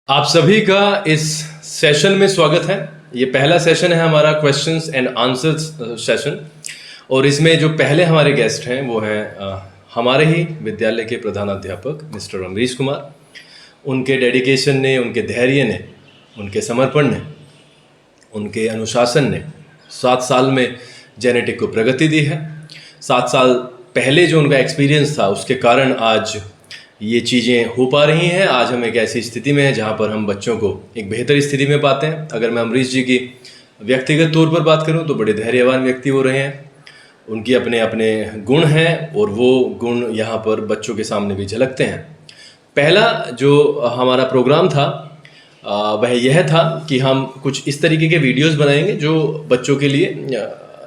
आप सभी का इस सेशन में स्वागत है। ये पहला सेशन है हमारा क्वेश्चंस एंड आंसर्स सेशन। और इसमें जो पहले हमारे गेस्ट हैं वो हैं हमारे ही विद्यालय के प्रधानाध्यापक मिस्टर अमरीश कुमार। उनके डेडिकेशन ने, उनके धैर्य ने, उनके समर्पण ने, उनके अनुशासन ने 7 साल में जेनेटिक को प्रगति दी है। 7 साल पहले जो उनका एक्सपीरियंस था उसके कारण आज ये चीज़ें हो पा रही हैं। आज हम एक ऐसी स्थिति में हैं जहाँ पर हम बच्चों को एक बेहतर स्थिति में पाते हैं। अगर मैं अमरीश जी की व्यक्तिगत तौर पर बात करूँ तो बड़े धैर्यवान व्यक्ति वो रहे हैं। उनके अपने अपने गुण हैं और वो गुण यहाँ पर बच्चों के सामने भी झलकते हैं। पहला जो हमारा प्रोग्राम था वह यह था कि हम कुछ इस तरीके के वीडियोस बनाएंगे जो बच्चों के लिए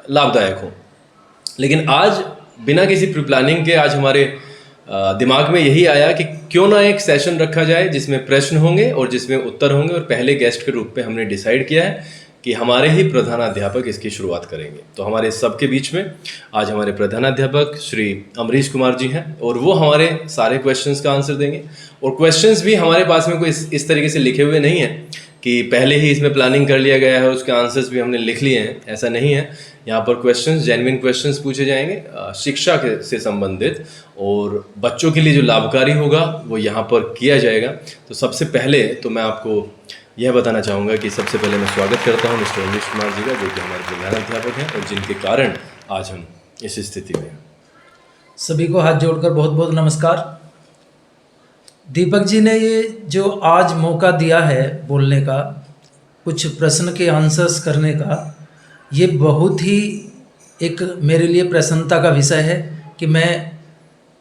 लाभदायक हों। लेकिन आज बिना किसी प्री प्लानिंग के आज हमारे दिमाग में यही आया कि क्यों ना एक सेशन रखा जाए जिसमें प्रश्न होंगे और जिसमें उत्तर होंगे। और पहले गेस्ट के रूप में हमने डिसाइड किया है कि हमारे ही प्रधानाध्यापक इसकी शुरुआत करेंगे। तो हमारे सबके बीच में आज हमारे प्रधानाध्यापक श्री अमरीश कुमार जी हैं और वो हमारे सारे क्वेश्चंस का आंसर देंगे। और क्वेश्चंस भी हमारे पास में कोई इस तरीके से लिखे हुए नहीं हैं कि पहले ही इसमें प्लानिंग कर लिया गया है, उसके आंसर्स भी हमने लिख लिए हैं, ऐसा नहीं है। यहाँ पर क्वेश्चंस, जेन्युइन क्वेश्चंस पूछे जाएंगे शिक्षा से संबंधित, और बच्चों के लिए जो लाभकारी होगा वो यहाँ पर किया जाएगा। तो सबसे पहले तो मैं आपको यह बताना चाहूँगा कि सबसे पहले मैं स्वागत करता हूँ मिस्टर अमरीश कुमार जी का, जो कि हमारे प्रधानाध्यापक हैं और जिनके कारण आज हम इस स्थिति में हैं। सभी को हाथ जोड़कर बहुत बहुत नमस्कार। दीपक जी ने ये जो आज मौका दिया है बोलने का, कुछ प्रश्न के आंसर्स करने का, ये बहुत ही एक मेरे लिए प्रसन्नता का विषय है कि मैं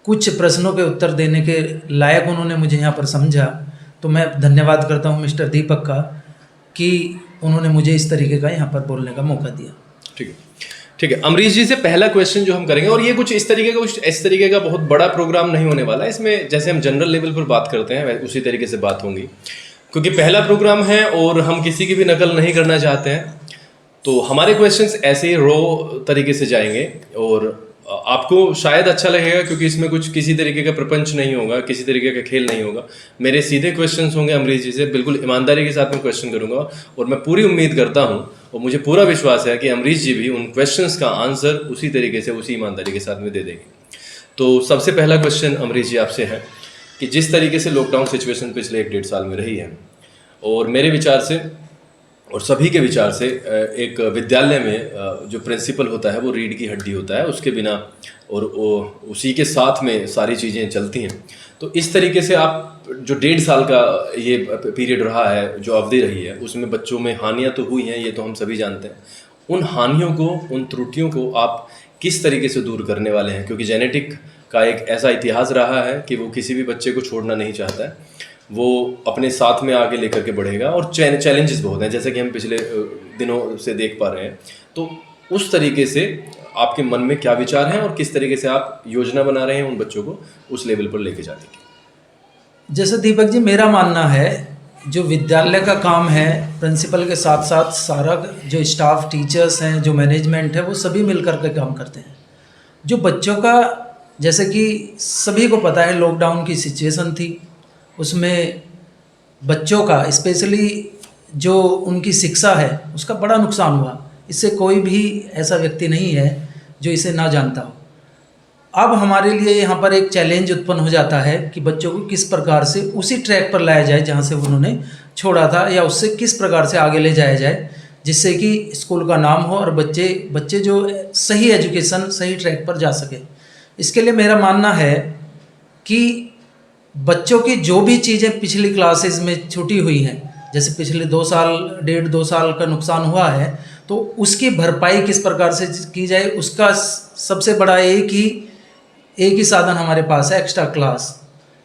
कुछ प्रश्नों के उत्तर देने के लायक उन्होंने मुझे यहाँ पर समझा। तो मैं धन्यवाद करता हूँ मिस्टर दीपक का कि उन्होंने मुझे इस तरीके का यहाँ पर बोलने का मौका दिया। ठीक है अमरीश जी से पहला क्वेश्चन जो हम करेंगे, और ये कुछ इस तरीके का बहुत बड़ा प्रोग्राम नहीं होने वाला है। इसमें जैसे हम जनरल लेवल पर बात करते हैं उसी तरीके से बात होंगी, क्योंकि पहला प्रोग्राम है और हम किसी की भी नकल नहीं करना चाहते हैं। तो हमारे क्वेश्चंस ऐसे ही रो तरीके से जाएंगे और आपको शायद अच्छा लगेगा, क्योंकि इसमें कुछ किसी तरीके का प्रपंच नहीं होगा, किसी तरीके का खेल नहीं होगा। मेरे सीधे क्वेश्चंस होंगे अमरीश जी से, बिल्कुल ईमानदारी के साथ मैं क्वेश्चन करूंगा। और मैं पूरी उम्मीद करता हूं और मुझे पूरा विश्वास है कि अमरीश जी भी उन क्वेश्चंस का आंसर उसी तरीके से, उसी ईमानदारी के साथ में दे देंगे। तो सबसे पहला क्वेश्चन अमरीश जी आपसे है कि जिस तरीके से लॉकडाउन सिचुएशन पिछले 1-1.5 साल में रही है, और मेरे विचार से और सभी के विचार से एक विद्यालय में जो प्रिंसिपल होता है वो रीढ़ की हड्डी होता है, उसके बिना और उसी के साथ में सारी चीज़ें चलती हैं। तो इस तरीके से आप जो 1.5 साल का ये पीरियड रहा है, जो अवधि रही है, उसमें बच्चों में हानियां तो हुई हैं, ये तो हम सभी जानते हैं। उन हानियों को, उन त्रुटियों को आप किस तरीके से दूर करने वाले हैं? क्योंकि जेनेटिक का एक ऐसा इतिहास रहा है कि वो किसी भी बच्चे को छोड़ना नहीं चाहता है, वो अपने साथ में आगे लेकर के बढ़ेगा। और चैलेंजेस बहुत हैं, जैसे कि हम पिछले दिनों से देख पा रहे हैं। तो उस तरीके से आपके मन में क्या विचार हैं और किस तरीके से आप योजना बना रहे हैं उन बच्चों को उस लेवल पर लेके जाने की? जैसे दीपक जी, मेरा मानना है जो विद्यालय का काम है, प्रिंसिपल के साथ साथ सारा जो स्टाफ, टीचर्स हैं, जो मैनेजमेंट है, वो सभी मिलकर के काम करते हैं। जो बच्चों का, जैसे कि सभी को पता है लॉकडाउन की सिचुएशन थी, उसमें बच्चों का स्पेशली जो उनकी शिक्षा है उसका बड़ा नुकसान हुआ। इससे कोई भी ऐसा व्यक्ति नहीं है जो इसे ना जानता हो। अब हमारे लिए यहाँ पर एक चैलेंज उत्पन्न हो जाता है कि बच्चों को किस प्रकार से उसी ट्रैक पर लाया जाए जहाँ से उन्होंने छोड़ा था, या उससे किस प्रकार से आगे ले जाया जाए जिससे कि स्कूल का नाम हो और बच्चे जो सही एजुकेशन, सही ट्रैक पर जा सके। इसके लिए मेरा मानना है कि बच्चों की जो भी चीज़ें पिछली क्लासेस में छूटी हुई हैं, जैसे पिछले 2 साल, 1.5-2 साल का नुकसान हुआ है, तो उसकी भरपाई किस प्रकार से की जाए, उसका सबसे बड़ा एक ही साधन हमारे पास है,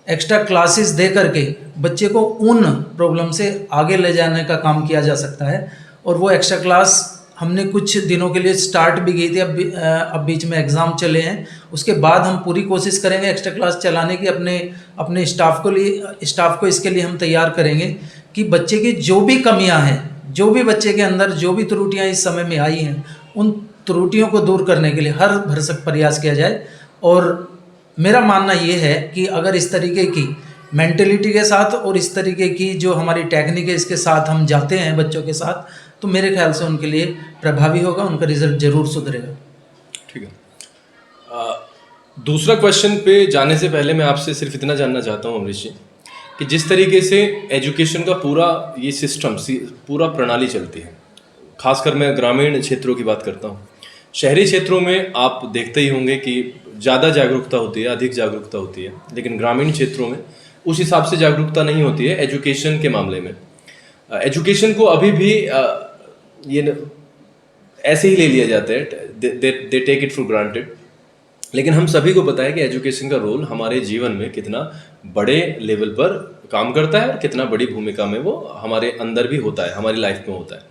एक्स्ट्रा क्लासेस दे करके बच्चे को उन प्रॉब्लम से आगे ले जाने का काम किया जा सकता है। और वो एक्स्ट्रा क्लास हमने कुछ दिनों के लिए स्टार्ट भी की थी। अब बीच में एग्ज़ाम चले हैं, उसके बाद हम पूरी कोशिश करेंगे एक्स्ट्रा क्लास चलाने की। अपने स्टाफ को इसके लिए हम तैयार करेंगे कि बच्चे की जो भी कमियां हैं, जो भी बच्चे के अंदर जो भी त्रुटियां इस समय में आई हैं, उन त्रुटियों को दूर करने के लिए हर भरसक प्रयास किया जाए। और मेरा मानना ये है कि अगर इस तरीके की मेंटेलिटी के साथ और इस तरीके की जो हमारी टेक्निक है इसके साथ हम जाते हैं बच्चों के साथ, तो मेरे ख्याल से उनके लिए प्रभावी होगा, उनका रिजल्ट ज़रूर सुधरेगा। ठीक है। दूसरा क्वेश्चन पे जाने से पहले मैं आपसे सिर्फ इतना जानना चाहता हूँ अमरीश जी, कि जिस तरीके से एजुकेशन का पूरा ये सिस्टम पूरा प्रणाली चलती है, खासकर मैं ग्रामीण क्षेत्रों की बात करता हूँ। शहरी क्षेत्रों में आप देखते ही होंगे कि ज़्यादा जागरूकता होती है, अधिक जागरूकता होती है, लेकिन ग्रामीण क्षेत्रों में उस हिसाब से जागरूकता नहीं होती है एजुकेशन के मामले में। एजुकेशन को अभी भी ऐसे ही ले लिया जाता है, they take it for granted. लेकिन हम सभी को पता है कि एजुकेशन का रोल हमारे जीवन में कितना बड़े लेवल पर काम करता है और कितना बड़ी भूमिका में वो हमारे अंदर भी होता है, हमारी लाइफ में होता है।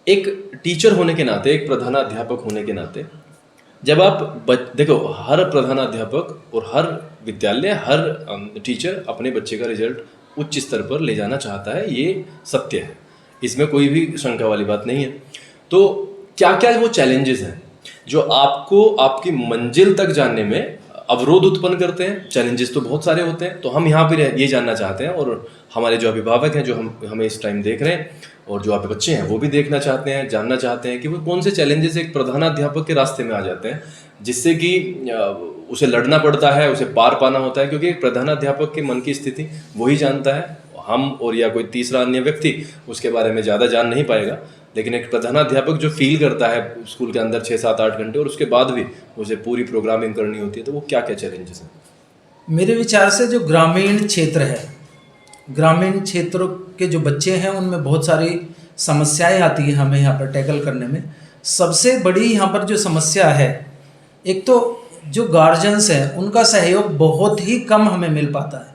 एक टीचर होने के नाते, एक प्रधानाध्यापक होने के नाते, जब आप देखो, हर प्रधानाध्यापक और हर विद्यालय, हर टीचर अपने बच्चे का रिजल्ट उच्च स्तर पर ले जाना चाहता है, ये सत्य है, इसमें कोई भी शंका वाली बात नहीं है। तो क्या क्या वो चैलेंजेस हैं जो आपको आपकी मंजिल तक जानने में अवरोध उत्पन्न करते हैं? चैलेंजेस तो बहुत सारे होते हैं, तो हम यहाँ पर ये जानना चाहते हैं, और हमारे जो अभिभावक हैं जो हमें इस टाइम देख रहे हैं, और जो आपके बच्चे हैं वो भी देखना चाहते हैं, जानना चाहते हैं कि वो कौन से चैलेंजेस एक प्रधानाध्यापक के रास्ते में आ जाते हैं, जिससे कि उसे लड़ना पड़ता है, उसे पार पाना होता है, क्योंकि एक प्रधानाध्यापक के मन की स्थिति वही जानता है। हम और या कोई तीसरा अन्य व्यक्ति उसके बारे में ज़्यादा जान नहीं पाएगा, लेकिन एक प्रधानाध्यापक जो फील करता है स्कूल के अंदर 6, 7, 8 घंटे, और उसके बाद भी उसे पूरी प्रोग्रामिंग करनी होती है, तो वो क्या क्या चैलेंजेस हैं? मेरे विचार से जो ग्रामीण क्षेत्र है, ग्रामीण क्षेत्रों के जो बच्चे हैं उनमें बहुत सारी समस्याएं आती हैं हमें यहाँ पर टैकल करने में। सबसे बड़ी यहाँ पर जो समस्या है, एक तो जो गार्जियंस हैं उनका सहयोग बहुत ही कम हमें मिल पाता है,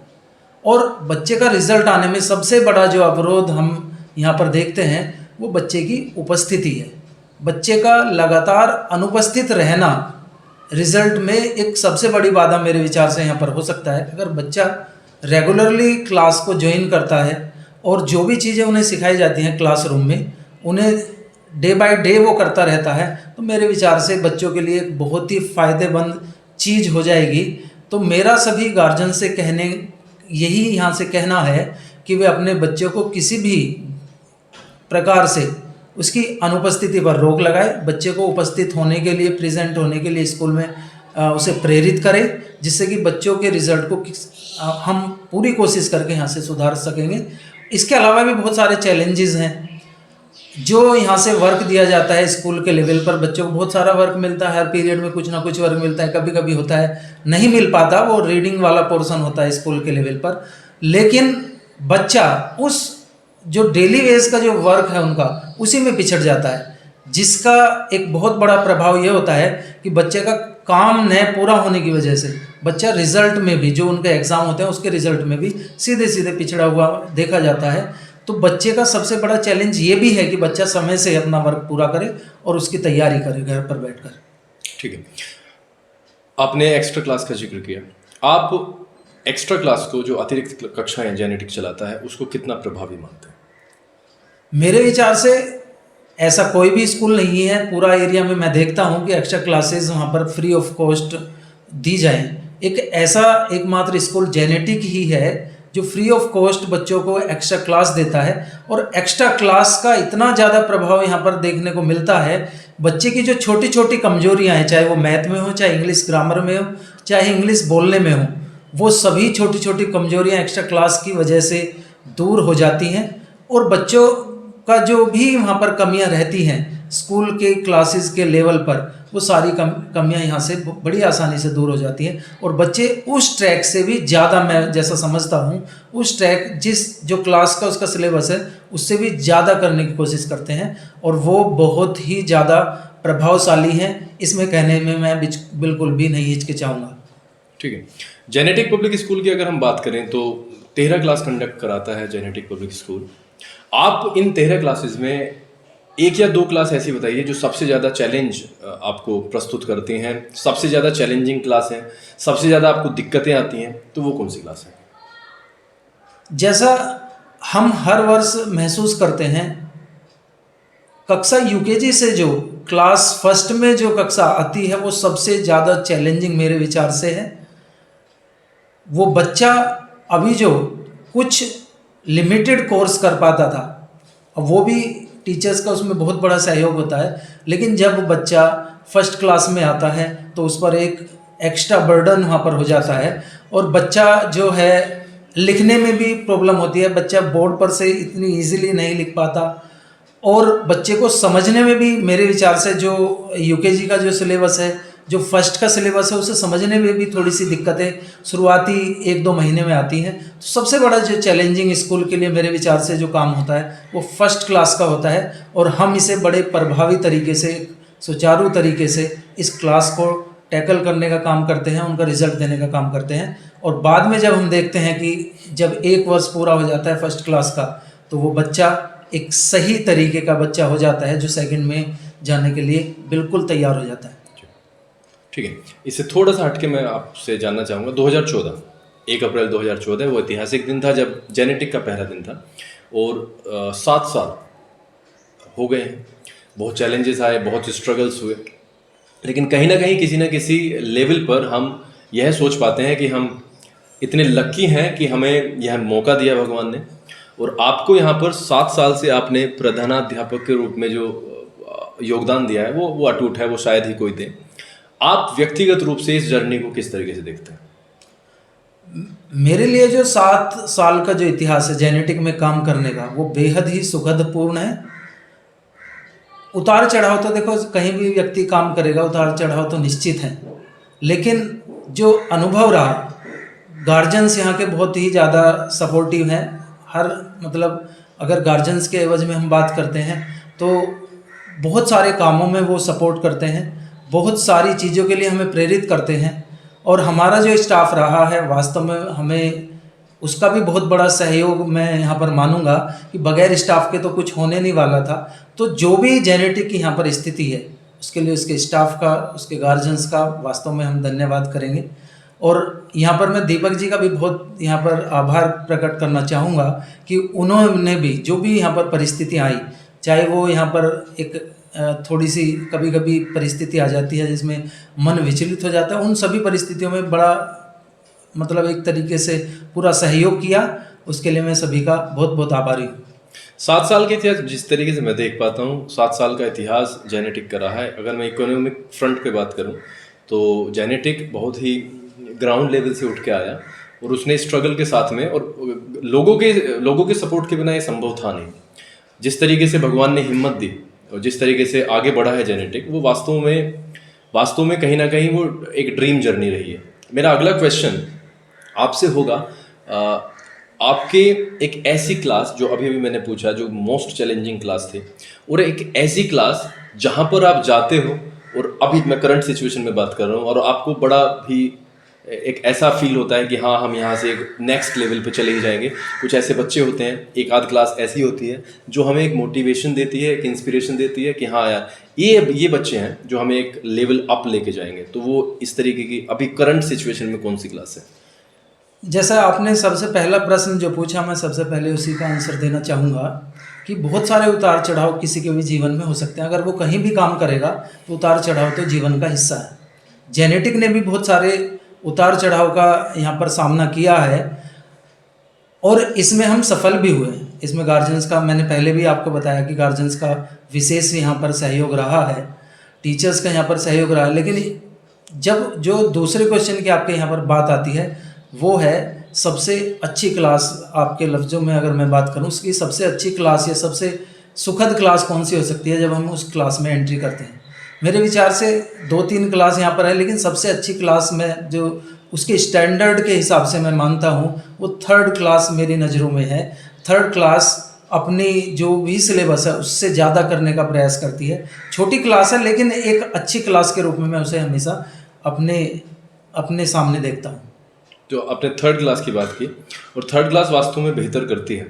और बच्चे का रिजल्ट आने में सबसे बड़ा जो अवरोध हम यहाँ पर देखते हैं वो बच्चे की उपस्थिति है। बच्चे का लगातार अनुपस्थित रहना रिजल्ट में एक सबसे बड़ी बाधा मेरे विचार से यहाँ पर हो सकता है। अगर बच्चा रेगुलरली क्लास को ज्वाइन करता है और जो भी चीज़ें उन्हें सिखाई जाती हैं क्लासरूम में, उन्हें डे बाय डे वो करता रहता है, तो मेरे विचार से बच्चों के लिए एक बहुत ही फ़ायदेमंद चीज़ हो जाएगी। तो मेरा सभी गार्जियन से यही यहाँ से कहना है कि वे अपने बच्चों को किसी भी प्रकार से उसकी अनुपस्थिति पर रोक लगाए, बच्चे को उपस्थित होने के लिए, प्रेजेंट होने के लिए स्कूल में उसे प्रेरित करें, जिससे कि बच्चों के रिजल्ट को हम पूरी कोशिश करके यहाँ से सुधार सकेंगे। इसके अलावा भी बहुत सारे चैलेंजेस हैं। जो यहाँ से वर्क दिया जाता है स्कूल के लेवल पर, बच्चों को बहुत सारा वर्क मिलता है, हर पीरियड में कुछ ना कुछ वर्क मिलता है, कभी कभी होता है नहीं मिल पाता, वो रीडिंग वाला पोर्शन होता है स्कूल के लेवल पर, लेकिन बच्चा उस जो डेली बेस का जो वर्क है उनका उसी में पिछड़ जाता है, जिसका एक बहुत बड़ा प्रभाव ये होता है कि बच्चे का काम न पूरा होने की वजह से बच्चा रिजल्ट में भी, जो उनके एग्ज़ाम होते हैं उसके रिजल्ट में भी सीधे सीधे पिछड़ा हुआ देखा जाता है। तो बच्चे का सबसे बड़ा चैलेंज ये भी है कि बच्चा समय से अपना वर्क पूरा करे और उसकी तैयारी करे घर पर बैठकर। ठीक है, आपने एक्स्ट्रा क्लास का जिक्र किया। आप एक्स्ट्रा क्लास को, जो अतिरिक्त कक्षाएं जेनेटिक चलाता है, उसको कितना प्रभावी मानते हैं? मेरे विचार से ऐसा कोई भी स्कूल नहीं है पूरा एरिया में मैं देखता हूँ कि एक्स्ट्रा क्लासेस वहाँ पर फ्री ऑफ कॉस्ट दी जाएं। एक ऐसा एकमात्र स्कूल जेनेटिक ही है जो फ्री ऑफ कॉस्ट बच्चों को एक्स्ट्रा क्लास देता है, और एक्स्ट्रा क्लास का इतना ज़्यादा प्रभाव यहाँ पर देखने को मिलता है। बच्चे की जो छोटी छोटी कमजोरियाँ हैं, चाहे वो मैथ में हो, चाहे इंग्लिश ग्रामर में हो, चाहे इंग्लिश बोलने में हो, वो सभी छोटी छोटी कमजोरियाँ एक्स्ट्रा क्लास की वजह से दूर हो जाती हैं, और बच्चों का जो भी वहाँ पर कमियाँ रहती हैं स्कूल के क्लासेस के लेवल पर, वो सारी कमियाँ यहाँ से बड़ी आसानी से दूर हो जाती हैं, और बच्चे उस ट्रैक से भी ज़्यादा, मैं जैसा समझता हूँ, उस ट्रैक जो क्लास का उसका सिलेबस है उससे भी ज़्यादा करने की कोशिश करते हैं, और वो बहुत ही ज़्यादा प्रभावशाली हैं। इसमें कहने में मैं बिल्कुल भी नहीं हिचकिचाऊँगा। ठीक है, जेनेटिक पब्लिक स्कूल की अगर हम बात करें तो 13 क्लास कंडक्ट कराता है जेनेटिक पब्लिक स्कूल। आप इन 13 क्लासेस में एक या दो क्लास ऐसी बताइए जो सबसे ज़्यादा चैलेंज आपको प्रस्तुत करती हैं, सबसे ज़्यादा चैलेंजिंग क्लास हैं, सबसे ज़्यादा आपको दिक्कतें आती हैं, तो वो कौन सी क्लास है? जैसा हम हर वर्ष महसूस करते हैं, कक्षा यूकेजी से जो क्लास फर्स्ट में जो कक्षा आती है वो सबसे ज़्यादा चैलेंजिंग मेरे विचार से है। वो बच्चा अभी जो कुछ लिमिटेड कोर्स कर पाता था, अब वो भी टीचर्स का उसमें बहुत बड़ा सहयोग होता है, लेकिन जब बच्चा फर्स्ट क्लास में आता है तो उस पर एक एक्स्ट्रा बर्डन वहाँ पर हो जाता है, और बच्चा जो है लिखने में भी प्रॉब्लम होती है, बच्चा बोर्ड पर से इतनी इजीली नहीं लिख पाता, और बच्चे को समझने में भी मेरे विचार से जो यूकेजी का जो सिलेबस है, जो फर्स्ट का सिलेबस है, उसे समझने में भी थोड़ी सी दिक्कतें शुरुआती 1-2 महीने में आती हैं। तो सबसे बड़ा जो चैलेंजिंग स्कूल के लिए मेरे विचार से जो काम होता है वो फर्स्ट क्लास का होता है, और हम इसे बड़े प्रभावी तरीके से, सुचारू तरीके से इस क्लास को टैकल करने का काम करते हैं, उनका रिजल्ट देने का काम करते हैं। और बाद में जब हम देखते हैं कि जब 1 वर्ष पूरा हो जाता है फर्स्ट क्लास का, तो वो बच्चा एक सही तरीके का बच्चा हो जाता है जो सेकंड में जाने के लिए बिल्कुल तैयार हो जाता है। ठीक है, इससे थोड़ा सा हटके मैं आपसे जानना चाहूँगा 2014, 1 अप्रैल 2014 वो ऐतिहासिक दिन था जब जेनेटिक का पहला दिन था, और 7 साल हो गए हैं। बहुत चैलेंजेस आए, बहुत स्ट्रगल्स हुए, लेकिन कहीं ना कहीं किसी ना किसी लेवल पर हम यह सोच पाते हैं कि हम इतने लक्की हैं कि हमें यह मौका दिया भगवान ने, और आपको यहाँ पर 7 साल से आपने प्रधानाध्यापक के रूप में जो योगदान दिया है वो अटूट है, वो शायद ही कोई दे। आप व्यक्तिगत रूप से इस जर्नी को किस तरीके से देखते हैं? मेरे लिए जो 7 साल का जो इतिहास है जेनेटिक में काम करने का, वो बेहद ही सुखद पूर्ण है। उतार चढ़ाव तो देखो कहीं भी व्यक्ति काम करेगा, उतार चढ़ाव तो निश्चित है, लेकिन जो अनुभव रहा, गार्जियंस यहाँ के बहुत ही ज़्यादा सपोर्टिव हैं। हर मतलब अगर गार्जियंस के एवज में हम बात करते हैं तो बहुत सारे कामों में वो सपोर्ट करते हैं, बहुत सारी चीज़ों के लिए हमें प्रेरित करते हैं, और हमारा जो स्टाफ रहा है वास्तव में हमें उसका भी बहुत बड़ा सहयोग मैं यहाँ पर मानूंगा कि बगैर स्टाफ के तो कुछ होने नहीं वाला था। तो जो भी जेनेटिक की यहाँ पर स्थिति है उसके लिए उसके स्टाफ का, उसके गार्जियंस का वास्तव में हम धन्यवाद करेंगे। और यहाँ पर मैं दीपक जी का भी बहुत यहाँ पर आभार प्रकट करना चाहूँगा कि उन्होंने भी जो भी यहाँ पर परिस्थितियाँ आई, चाहे वो यहाँ पर एक थोड़ी सी कभी कभी परिस्थिति आ जाती है जिसमें मन विचलित हो जाता है, उन सभी परिस्थितियों में बड़ा मतलब एक तरीके से पूरा सहयोग किया, उसके लिए मैं सभी का बहुत बहुत आभारी हूँ। 7 साल के इतिहास जिस तरीके से मैं देख पाता हूँ, 7 साल का इतिहास जेनेटिक का रहा है। अगर मैं इकोनॉमिक फ्रंट पे बात करूँ तो जेनेटिक बहुत ही ग्राउंड लेवल से उठ के आया, और उसने स्ट्रगल के साथ में और लोगों के सपोर्ट के बिना ये संभव था नहीं। जिस तरीके से भगवान ने हिम्मत दी और जिस तरीके से आगे बढ़ा है जेनेटिक, वो वास्तव में कहीं ना कहीं वो एक ड्रीम जर्नी रही है। मेरा अगला क्वेश्चन आपसे होगा, आपके एक ऐसी क्लास जो अभी मैंने पूछा जो मोस्ट चैलेंजिंग क्लास थी, और एक ऐसी क्लास जहाँ पर आप जाते हो, और अभी मैं करंट सिचुएशन में बात कर रहा हूँ, और आपको बड़ा भी एक ऐसा फील होता है कि हाँ हम यहाँ से एक नेक्स्ट लेवल पे चले ही जाएंगे। कुछ ऐसे बच्चे होते हैं, एक आध क्लास ऐसी होती है जो हमें एक मोटिवेशन देती है, एक इंस्पिरेशन देती है कि हाँ यार ये बच्चे हैं जो हमें एक लेवल अप लेके जाएंगे। तो वो इस तरीके की अभी करंट सिचुएशन में कौन सी क्लास है? जैसा आपने सबसे पहला प्रश्न जो पूछा, मैं सबसे पहले उसी का आंसर देना चाहूँगा कि बहुत सारे उतार चढ़ाव किसी के भी जीवन में हो सकते हैं। अगर वो कहीं भी काम करेगा तो उतार चढ़ाव तो जीवन का हिस्सा है। जेनेटिक ने भी बहुत सारे उतार चढ़ाव का यहाँ पर सामना किया है, और इसमें हम सफल भी हुए। इसमें गार्जियंस का, मैंने पहले भी आपको बताया कि गार्जियंस का विशेष यहाँ पर सहयोग रहा है, टीचर्स का यहाँ पर सहयोग रहा है। लेकिन जब जो दूसरे क्वेश्चन की आपके यहाँ पर बात आती है, वो है सबसे अच्छी क्लास। आपके लफ्ज़ों में अगर मैं बात करूँ, उसकी सबसे अच्छी क्लास या सबसे सुखद क्लास कौन सी हो सकती है जब हम उस क्लास में एंट्री करते हैं। मेरे विचार से 2-3 क्लास यहाँ पर है, लेकिन सबसे अच्छी क्लास में जो उसके स्टैंडर्ड के हिसाब से मैं मानता हूँ वो 3rd क्लास मेरी नज़रों में है। 3rd क्लास अपनी जो भी सिलेबस है उससे ज़्यादा करने का प्रयास करती है। छोटी क्लास है लेकिन एक अच्छी क्लास के रूप में मैं उसे हमेशा अपने सामने देखता हूँ। तो आपने 3rd क्लास की बात की, और 3rd क्लास वास्तव में बेहतर करती है।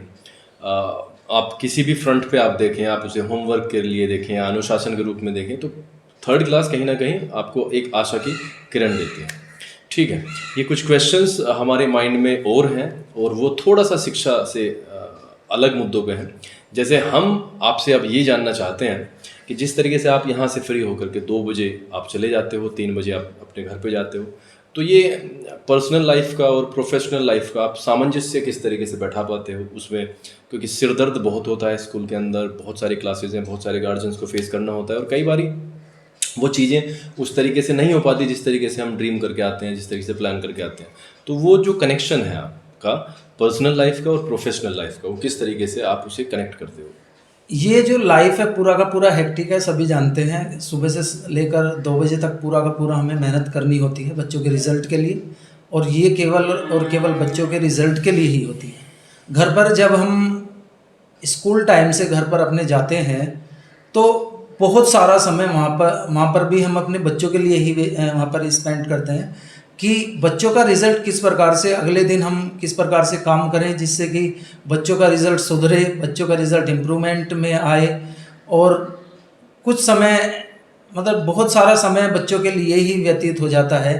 आप किसी भी फ्रंट पे आप देखें, आप उसे होमवर्क के लिए देखें या अनुशासन के रूप में देखें, तो 3rd क्लास कहीं ना कहीं आपको एक आशा की किरण देती है। ठीक है, ये कुछ क्वेश्चंस हमारे माइंड में और हैं, और वो थोड़ा सा शिक्षा से अलग मुद्दों पे हैं। जैसे हम आपसे अब ये जानना चाहते हैं कि जिस तरीके से आप यहाँ से फ्री होकर के 2 बजे आप चले जाते हो, 3 बजे आप अपने घर पे जाते हो, तो ये पर्सनल लाइफ का और प्रोफेशनल लाइफ का आप सामंजस्य किस तरीके से बैठा पाते हो उसमें, क्योंकि सिर दर्द बहुत होता है स्कूल के अंदर, बहुत सारी क्लासेज हैं, बहुत सारे गार्जियंस को फेस करना होता है और कई बारी वो चीज़ें उस तरीके से नहीं हो पाती जिस तरीके से हम ड्रीम करके आते हैं, जिस तरीके से प्लान करके आते हैं। तो वो जो कनेक्शन है आपका पर्सनल लाइफ का और प्रोफेशनल लाइफ का, वो किस तरीके से आप उसे कनेक्ट करते हो? ये जो लाइफ है पूरा का पूरा हेक्टिक है, सभी जानते हैं। सुबह से लेकर 2 बजे तक पूरा का पूरा हमें मेहनत करनी होती है बच्चों के रिज़ल्ट के लिए, और ये केवल और केवल बच्चों के रिज़ल्ट के लिए ही होती है। घर पर जब हम स्कूल टाइम से घर पर अपने जाते हैं तो बहुत सारा समय वहाँ पर भी हम अपने बच्चों के लिए ही वहाँ पर स्पेंड करते हैं कि बच्चों का रिज़ल्ट किस प्रकार से, अगले दिन हम किस प्रकार से काम करें जिससे कि बच्चों का रिज़ल्ट सुधरे, बच्चों का रिज़ल्ट इम्प्रूवमेंट में आए। और कुछ समय मतलब बहुत सारा समय बच्चों के लिए ही व्यतीत हो जाता है।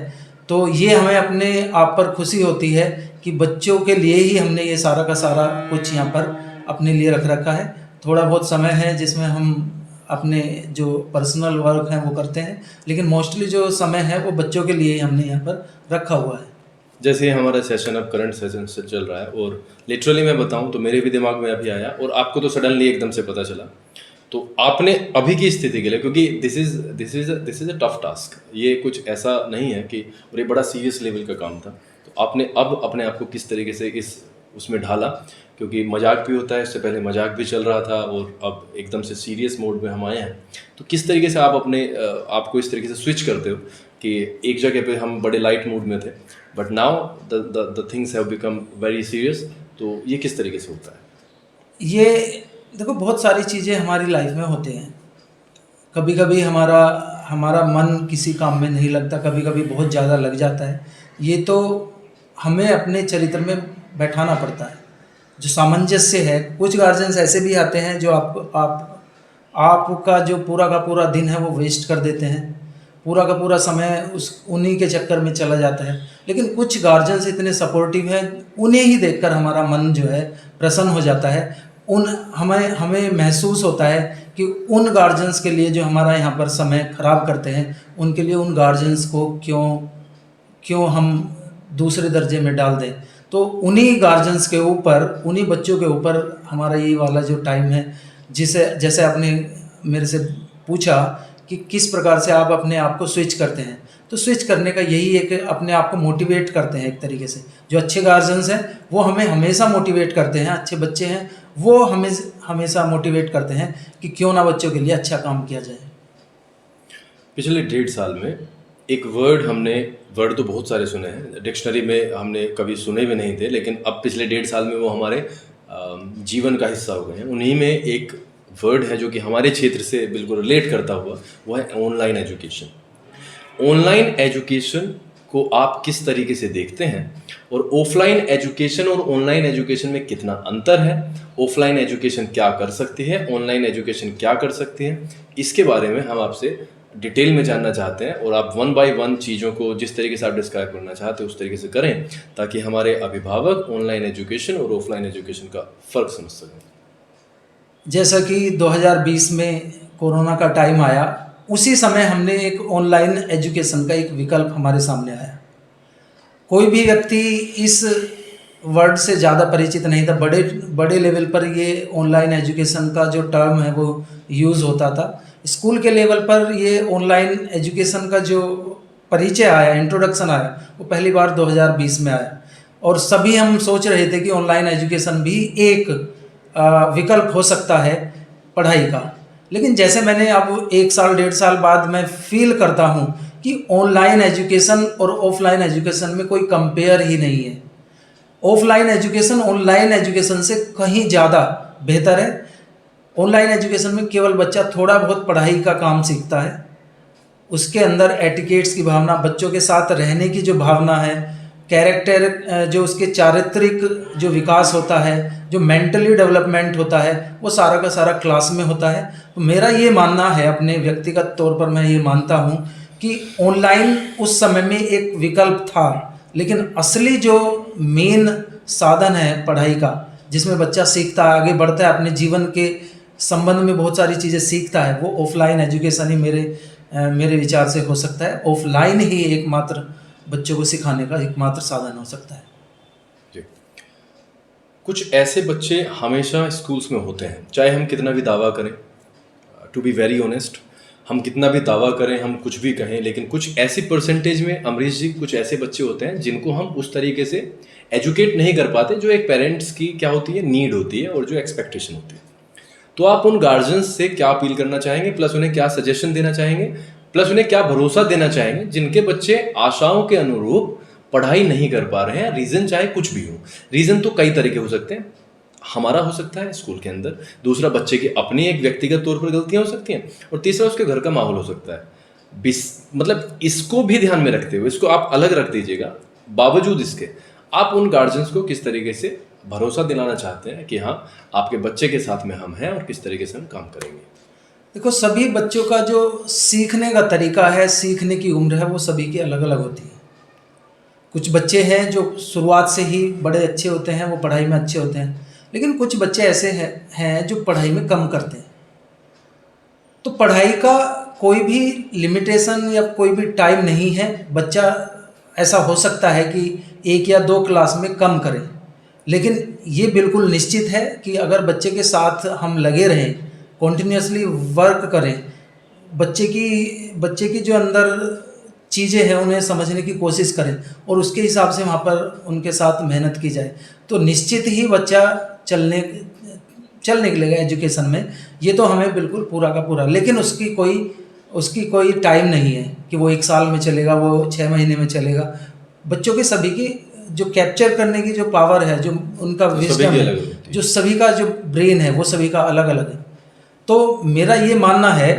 तो ये हमें अपने आप पर खुशी होती है कि बच्चों के लिए ही हमने ये सारा का सारा कुछ यहाँ पर अपने लिए रख रखा है। थोड़ा बहुत समय है जिसमें हम अपने जो पर्सनल वर्क हैं वो करते हैं, लेकिन मोस्टली जो समय है वो बच्चों के लिए ही हमने यहाँ पर रखा हुआ है। जैसे हमारा सेशन अब करंट सेशन से चल रहा है और लिटरली मैं बताऊं तो मेरे भी दिमाग में अभी आया और आपको तो सडनली एकदम से पता चला, तो आपने अभी की स्थिति के लिए, क्योंकि this is a tough task, ये कुछ ऐसा नहीं है कि, और ये बड़ा सीरियस लेवल का काम था, तो आपने अब अपने आप को किस तरीके से इस उसमें ढाला, क्योंकि मजाक भी होता है, इससे पहले मजाक भी चल रहा था और अब एकदम से सीरियस मोड में हम आए हैं, तो किस तरीके से आप अपने आपको इस तरीके से स्विच करते हो कि एक जगह पे हम बड़े लाइट मूड में थे but now the things have become very serious, तो ये किस तरीके से होता है? ये देखो बहुत सारी चीज़ें हमारी लाइफ में होते हैं। कभी कभी हमारा मन किसी काम में नहीं लगता, कभी कभी बहुत ज़्यादा लग जाता है। ये तो हमें अपने चरित्र में बैठाना पड़ता है, जो सामंजस्य है। कुछ गार्जियंस ऐसे भी आते हैं जो आपका जो पूरा का पूरा दिन है वो वेस्ट कर देते हैं, पूरा का पूरा समय उन्हीं के चक्कर में चला जाता है। लेकिन कुछ गार्जियंस इतने सपोर्टिव हैं, उन्हें ही देखकर हमारा मन जो है प्रसन्न हो जाता है। हमें महसूस होता है कि उन गार्जियंस के लिए जो हमारा यहाँ पर समय ख़राब करते हैं, उनके लिए उन गार्जियंस को क्यों हम दूसरे दर्जे में डाल दें। तो उन्हीं गार्जियंस के ऊपर, उन्हीं बच्चों के ऊपर हमारा ये वाला जो टाइम है, जैसे आपने मेरे से पूछा कि किस प्रकार से आप अपने आप को स्विच करते हैं, तो स्विच करने का यही है कि अपने आप को मोटिवेट करते हैं एक तरीके से। जो अच्छे गार्जियंस हैं वो हमें हमेशा मोटिवेट करते हैं, अच्छे बच्चे हैं वो हमें हमेशा मोटिवेट करते हैं कि क्यों ना बच्चों के लिए अच्छा काम किया जाए। पिछले 1.5 साल में एक वर्ड तो बहुत सारे सुने हैं, डिक्शनरी में हमने कभी सुने भी नहीं थे, लेकिन अब पिछले 1.5 साल में वो हमारे जीवन का हिस्सा हो गए हैं। उन्हीं में एक वर्ड है जो कि हमारे क्षेत्र से बिल्कुल रिलेट करता हुआ, वो है ऑनलाइन एजुकेशन। ऑनलाइन एजुकेशन को आप किस तरीके से देखते हैं और ऑफलाइन एजुकेशन और ऑनलाइन एजुकेशन में कितना अंतर है? ऑफलाइन एजुकेशन क्या कर सकती है, ऑनलाइन एजुकेशन क्या कर सकती है, इसके बारे में हम आपसे डिटेल में जानना चाहते हैं और आप 1 बाय 1 चीज़ों को जिस तरीके से आप डिस्क्राइब करना चाहते हैं उस तरीके से करें, ताकि हमारे अभिभावक ऑनलाइन एजुकेशन और ऑफलाइन एजुकेशन का फ़र्क समझ सकें। जैसा कि 2020 में कोरोना का टाइम आया, उसी समय हमने एक ऑनलाइन एजुकेशन का एक विकल्प हमारे सामने आया। कोई भी व्यक्ति इस वर्ड से ज़्यादा परिचित नहीं था। बड़े लेवल पर ये ऑनलाइन एजुकेशन का जो टर्म है वो यूज़ होता था। स्कूल के लेवल पर ये ऑनलाइन एजुकेशन का जो परिचय आया, इंट्रोडक्शन आया, वो पहली बार 2020 में आया और सभी हम सोच रहे थे कि ऑनलाइन एजुकेशन भी एक विकल्प हो सकता है पढ़ाई का। लेकिन जैसे मैंने अब 1 साल 1.5 साल बाद मैं फील करता हूँ कि ऑनलाइन एजुकेशन और ऑफलाइन एजुकेशन में कोई कंपेयर ही नहीं है। ऑफलाइन एजुकेशन ऑनलाइन एजुकेशन से कहीं ज़्यादा बेहतर है। ऑनलाइन एजुकेशन में केवल बच्चा थोड़ा बहुत पढ़ाई का काम सीखता है, उसके अंदर एटिकेट्स की भावना, बच्चों के साथ रहने की जो भावना है, कैरेक्टर जो उसके चारित्रिक जो विकास होता है, जो मेंटली डेवलपमेंट होता है, वो सारा का सारा क्लास में होता है। तो मेरा ये मानना है, अपने व्यक्तिगत तौर पर मैं ये मानता हूँ कि ऑनलाइन उस समय में एक विकल्प था, लेकिन असली जो मेन साधन है पढ़ाई का, जिसमें बच्चा सीखता है, आगे बढ़ता है, अपने जीवन के संबंध में बहुत सारी चीज़ें सीखता है, वो ऑफलाइन एजुकेशन ही मेरे विचार से हो सकता है। ऑफलाइन ही एकमात्र बच्चों को सिखाने का एकमात्र साधन हो सकता है। जी। कुछ ऐसे बच्चे हमेशा स्कूल्स में होते हैं, चाहे हम कितना भी दावा करें, टू बी वेरी ऑनेस्ट, हम कितना भी दावा करें, हम कुछ भी कहें, लेकिन कुछ ऐसी परसेंटेज में अमरीश जी कुछ ऐसे बच्चे होते हैं जिनको हम उस तरीके से एजुकेट नहीं कर पाते जो एक पेरेंट्स की क्या होती है, नीड होती है और जो एक्सपेक्टेशन होती है। तो आप उन गार्जियंस से क्या अपील करना चाहेंगे, प्लस उन्हें क्या सजेशन देना चाहेंगे, प्लस उन्हें क्या भरोसा देना चाहेंगे जिनके बच्चे आशाओं के अनुरूप पढ़ाई नहीं कर पा रहे हैं? रीज़न चाहे कुछ भी हो, रीज़न तो कई तरीके हो सकते हैं। हमारा हो सकता है स्कूल के अंदर, दूसरा बच्चे की अपनी एक व्यक्तिगत तौर पर गलतियां हो सकती हैं, और तीसरा उसके घर का माहौल हो सकता है। मतलब इसको भी ध्यान में रखते हुए, इसको आप अलग रख दीजिएगा, बावजूद इसके आप उन गार्जियंस को किस तरीके से भरोसा दिलाना चाहते हैं कि हाँ, आपके बच्चे के साथ में हम हैं और किस तरीके से हम काम करेंगे? देखो, सभी बच्चों का जो सीखने का तरीका है, सीखने की उम्र है, वो सभी की अलग अलग होती है। कुछ बच्चे हैं जो शुरुआत से ही बड़े अच्छे होते हैं, वो पढ़ाई में अच्छे होते हैं, लेकिन कुछ बच्चे ऐसे हैं जो पढ़ाई में कम करते हैं। तो पढ़ाई का कोई भी लिमिटेशन या कोई भी टाइम नहीं है। बच्चा ऐसा हो सकता है कि 1 या 2 क्लास में कम करे, लेकिन ये बिल्कुल निश्चित है कि अगर बच्चे के साथ हम लगे रहें, कॉन्टिन्यूसली वर्क करें, बच्चे की जो अंदर चीज़ें हैं उन्हें समझने की कोशिश करें और उसके हिसाब से वहाँ पर उनके साथ मेहनत की जाए, तो निश्चित ही बच्चा चल निकलेगा एजुकेशन में। ये तो हमें बिल्कुल पूरा का पूरा, लेकिन उसकी कोई टाइम नहीं है कि वो 1 साल में चलेगा, वो 6 महीने में चलेगा। बच्चों के सभी की जो कैप्चर करने की जो पावर है, जो उनका विजडम है, जो सभी का जो ब्रेन है, वो सभी का अलग अलग है। तो मेरा ये मानना है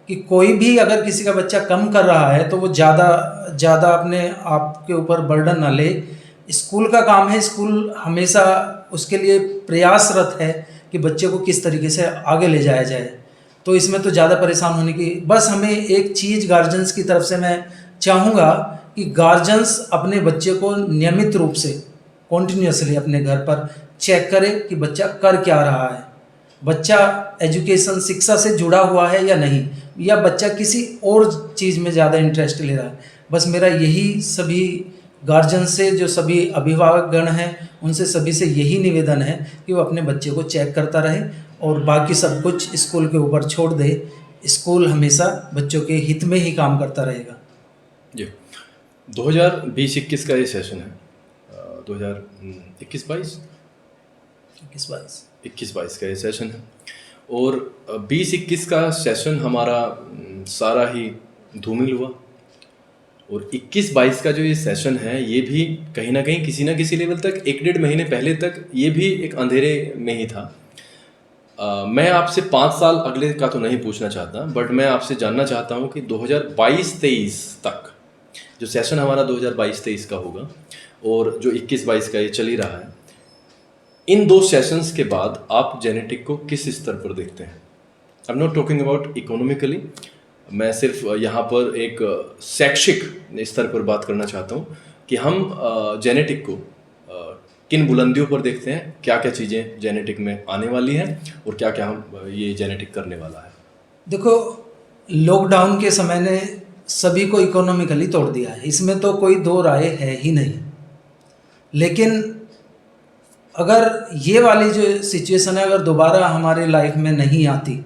कि कोई भी अगर किसी का बच्चा कम कर रहा है तो वो ज़्यादा अपने आप के ऊपर बर्डन ना ले। स्कूल का काम है, स्कूल हमेशा उसके लिए प्रयासरत है कि बच्चे को किस तरीके से आगे ले जाया जाए। तो इसमें तो ज़्यादा परेशान होने की, बस हमें एक चीज़ गार्जियंस की तरफ से मैं चाहूँगा कि गार्जियंस अपने बच्चे को नियमित रूप से कॉन्टिन्यूसली अपने घर पर चेक करे कि बच्चा कर क्या रहा है, बच्चा एजुकेशन शिक्षा से जुड़ा हुआ है या नहीं, या बच्चा किसी और चीज़ में ज़्यादा इंटरेस्ट ले रहा है। बस मेरा यही सभी गार्जियन से, जो सभी अभिभावक गण हैं, उनसे सभी से यही निवेदन है कि वो अपने बच्चे को चेक करता रहे और बाकी सब कुछ स्कूल के ऊपर छोड़ दे। स्कूल हमेशा बच्चों के हित में ही काम करता रहेगा। जी, 2020-21 का ये सेशन है, 2021-22 21-22 का ये सेशन है, और 20-21 का सेशन हमारा सारा ही धूमिल हुआ, और 21-22 का जो ये सेशन है ये भी कहीं ना कहीं किसी ना किसी लेवल तक 1-1.5 महीने पहले तक ये भी एक अंधेरे में ही था। मैं आपसे 5 साल अगले का तो नहीं पूछना चाहता, बट मैं आपसे जानना चाहता हूँ कि 2022-23 तक जो सेशन हमारा 2022-23 का होगा और जो 21-22 का ये चल ही रहा है, इन 2 सेशंस के बाद आप जेनेटिक को किस स्तर पर देखते हैं? I am not talking about economically, मैं सिर्फ यहाँ पर एक शैक्षिक स्तर पर बात करना चाहता हूँ कि हम जेनेटिक को किन बुलंदियों पर देखते हैं, क्या क्या चीज़ें जेनेटिक में आने वाली हैं और क्या क्या हम ये जेनेटिक करने वाला है। देखो, लॉकडाउन के समय ने सभी को इकोनॉमिकली तोड़ दिया है, इसमें तो कोई 2 राय है ही नहीं। लेकिन अगर ये वाली जो सिचुएशन है अगर दोबारा हमारे लाइफ में नहीं आती,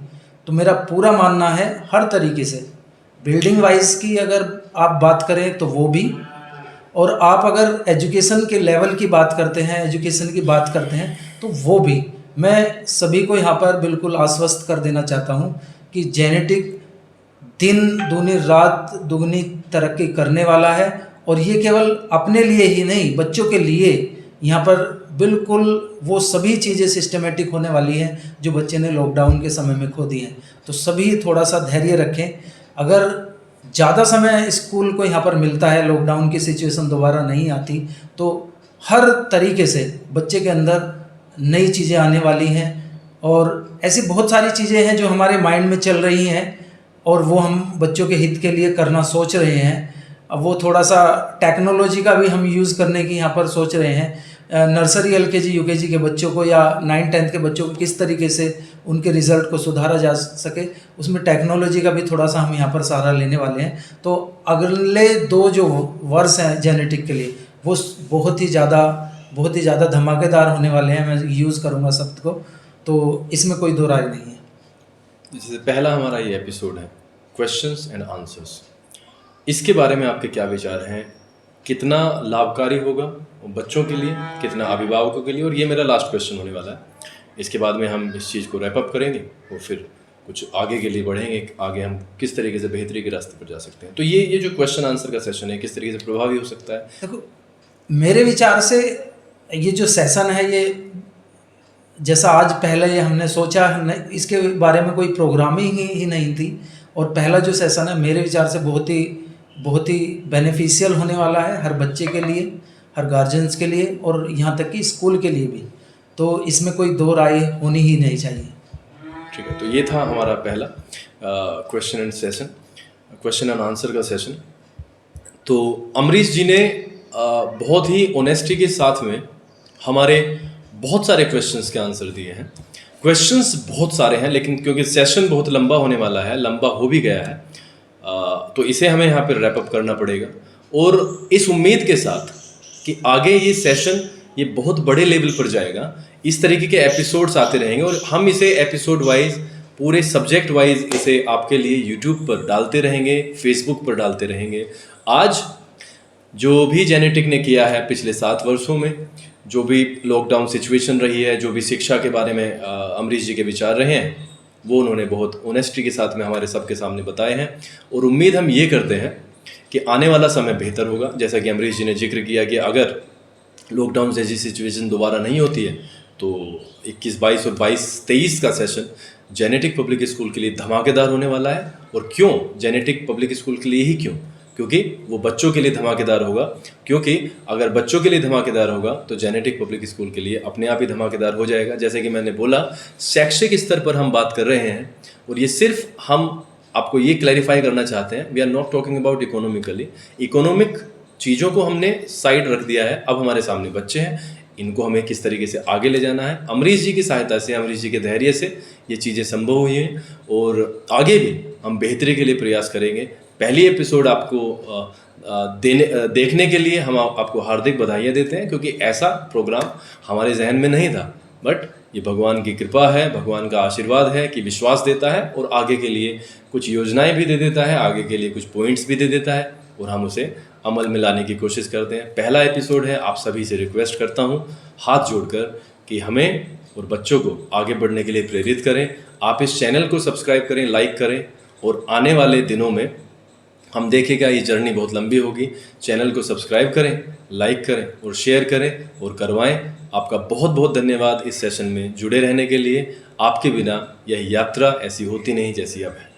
तो मेरा पूरा मानना है हर तरीके से, बिल्डिंग वाइज की अगर आप बात करें तो वो भी, और आप अगर एजुकेशन के लेवल की बात करते हैं, एजुकेशन की बात करते हैं, तो वो भी मैं सभी को यहाँ पर बिल्कुल आश्वस्त कर देना चाहता हूँ कि जेनेटिक दिन दूनी रात दुगनी तरक्की करने वाला है। और ये केवल अपने लिए ही नहीं, बच्चों के लिए यहाँ पर बिल्कुल वो सभी चीज़ें सिस्टमेटिक होने वाली हैं जो बच्चे ने लॉकडाउन के समय में खो दी हैं। तो सभी थोड़ा सा धैर्य रखें। अगर ज़्यादा समय स्कूल को यहाँ पर मिलता है, लॉकडाउन की सिचुएशन दोबारा नहीं आती, तो हर तरीके से बच्चे के अंदर नई चीज़ें आने वाली हैं। और ऐसी बहुत सारी चीज़ें हैं जो हमारे माइंड में चल रही हैं और वो हम बच्चों के हित के लिए करना सोच रहे हैं। अब वो थोड़ा सा टेक्नोलॉजी का भी हम यूज़ करने की यहाँ पर सोच रहे हैं। नर्सरी LKG UKG के बच्चों को या 9th 10th के बच्चों को किस तरीके से उनके रिज़ल्ट को सुधारा जा सके। उसमें टेक्नोलॉजी का भी थोड़ा सा हम यहाँ पर सहारा लेने वाले हैं। तो अगले 2 जो वर्ष हैं जेनेटिक के लिए, वो बहुत ही ज़्यादा धमाकेदार होने वाले हैं। मैं यूज़ करूँगा शब्द को, तो इसमें कोई दो राय नहीं है। जैसे पहला हमारा ये एपिसोड है क्वेश्चंस एंड आंसर्स, इसके बारे में आपके क्या विचार हैं? कितना लाभकारी होगा बच्चों के लिए, कितना अभिभावकों के लिए? और ये मेरा लास्ट क्वेश्चन होने वाला है। इसके बाद में हम इस चीज़ को रैप अप करेंगे और फिर कुछ आगे के लिए बढ़ेंगे, आगे हम किस तरीके से बेहतरी के रास्ते पर जा सकते हैं। तो ये जो क्वेश्चन आंसर का सेशन है किस तरीके से प्रभावी हो सकता है? देखो, मेरे विचार से ये जो सेशन है, ये जैसा आज पहले ये हमने सोचा, इसके बारे में कोई प्रोग्रामिंग ही नहीं थी, और पहला जो सेशन है मेरे विचार से बहुत ही बेनिफिशियल होने वाला है हर बच्चे के लिए, हर गार्जियंस के लिए, और यहाँ तक कि स्कूल के लिए भी। तो इसमें कोई दो राय होनी ही नहीं चाहिए। ठीक है, तो ये था हमारा पहला क्वेश्चन एंड आंसर का सेशन। तो अमरीश जी ने बहुत ही ऑनेस्टी के साथ में हमारे बहुत सारे क्वेश्चंस के आंसर दिए हैं। क्वेश्चंस बहुत सारे हैं, लेकिन क्योंकि सेशन बहुत लंबा होने वाला है, लंबा हो भी गया है, तो इसे हमें यहाँ पर रैप अप करना पड़ेगा। और इस उम्मीद के साथ कि आगे ये सेशन ये बहुत बड़े लेवल पर जाएगा, इस तरीके के एपिसोड्स आते रहेंगे और हम इसे एपिसोड वाइज, पूरे सब्जेक्ट वाइज इसे आपके लिए यूट्यूब पर डालते रहेंगे, फेसबुक पर डालते रहेंगे। आज जो भी जेनेटिक ने किया है पिछले 7 वर्षों में, जो भी लॉकडाउन सिचुएशन रही है, जो भी शिक्षा के बारे में अमरीश जी के विचार रहे हैं, वो उन्होंने बहुत ऑनेस्टी के साथ में हमारे सबके सामने बताए हैं। और उम्मीद हम ये करते हैं कि आने वाला समय बेहतर होगा। जैसा कि अमरीश जी ने जिक्र किया कि अगर लॉकडाउन जैसी सिचुएशन दोबारा नहीं होती है तो 21, 22 और 23 का सेशन जेनेटिक पब्लिक स्कूल के लिए धमाकेदार होने वाला है। और क्यों जेनेटिक पब्लिक स्कूल के लिए ही क्यों? क्योंकि वो बच्चों के लिए धमाकेदार होगा। क्योंकि अगर बच्चों के लिए धमाकेदार होगा तो जेनेटिक पब्लिक स्कूल के लिए अपने आप ही धमाकेदार हो जाएगा। जैसे कि मैंने बोला, शैक्षिक स्तर पर हम बात कर रहे हैं, और ये सिर्फ हम आपको ये क्लैरिफाई करना चाहते हैं, we are not talking about economically. Economic चीज़ों को हमने साइड रख दिया है, अब हमारे सामने बच्चे हैं, इनको हमें किस तरीके से आगे ले जाना है। अमरीश जी की सहायता से, अमरीश जी के धैर्य से ये चीज़ें संभव हुई हैं, और आगे भी हम बेहतरी के लिए प्रयास करेंगे। पहली एपिसोड आपको देखने के लिए हम आपको हार्दिक बधाइयाँ देते हैं, क्योंकि ऐसा प्रोग्राम हमारे जहन में नहीं था, बट ये भगवान की कृपा है, भगवान का आशीर्वाद है कि विश्वास देता है और आगे के लिए कुछ योजनाएं भी दे देता है, आगे के लिए कुछ पॉइंट्स भी दे देता है, और हम उसे अमल में लाने की कोशिश करते हैं। पहला एपिसोड है, आप सभी से रिक्वेस्ट करता हूँ हाथ जोड़कर कि हमें और बच्चों को आगे बढ़ने के लिए प्रेरित करें। आप इस चैनल को सब्सक्राइब करें, लाइक करें, और आने वाले दिनों में हम देखेगा ये जर्नी बहुत लंबी होगी। चैनल को सब्सक्राइब करें, लाइक करें और शेयर करें और करवाएं। आपका बहुत बहुत धन्यवाद इस सेशन में जुड़े रहने के लिए। आपके बिना यह यात्रा ऐसी होती नहीं जैसी अब है।